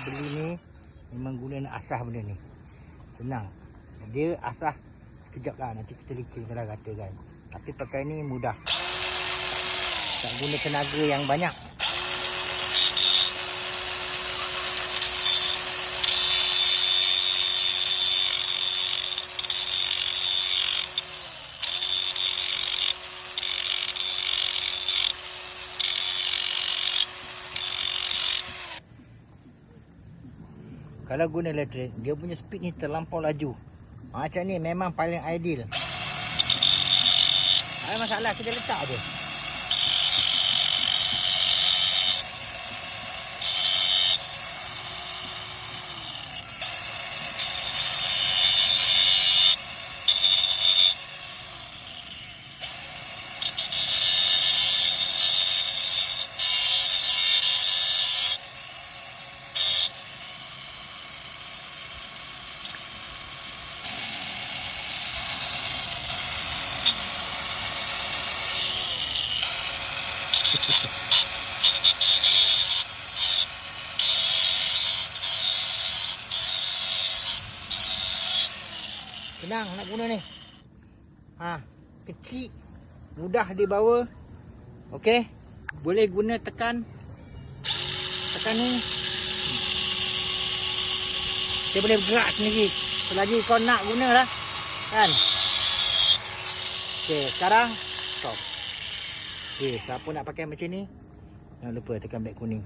beli ni memang guna nak asah benda ni. Senang. Dia asah sekejap lah, nanti kita licin kalau kata kan. Tapi pakai ni mudah. Tak guna tenaga yang banyak. Kalau guna elektrik, dia punya speed ni terlampau laju. Macam ni memang paling ideal. Ada masalah, kita letak je. Senang nak guna ni. Kecil, mudah dibawa. Okey. Boleh guna tekan ni. Dia boleh bergerak sendiri. Selagi kau nak guna lah. Kan? Okey, sekarang stop. Okey, siapa nak pakai macam ni, jangan lupa tekan beg kuning.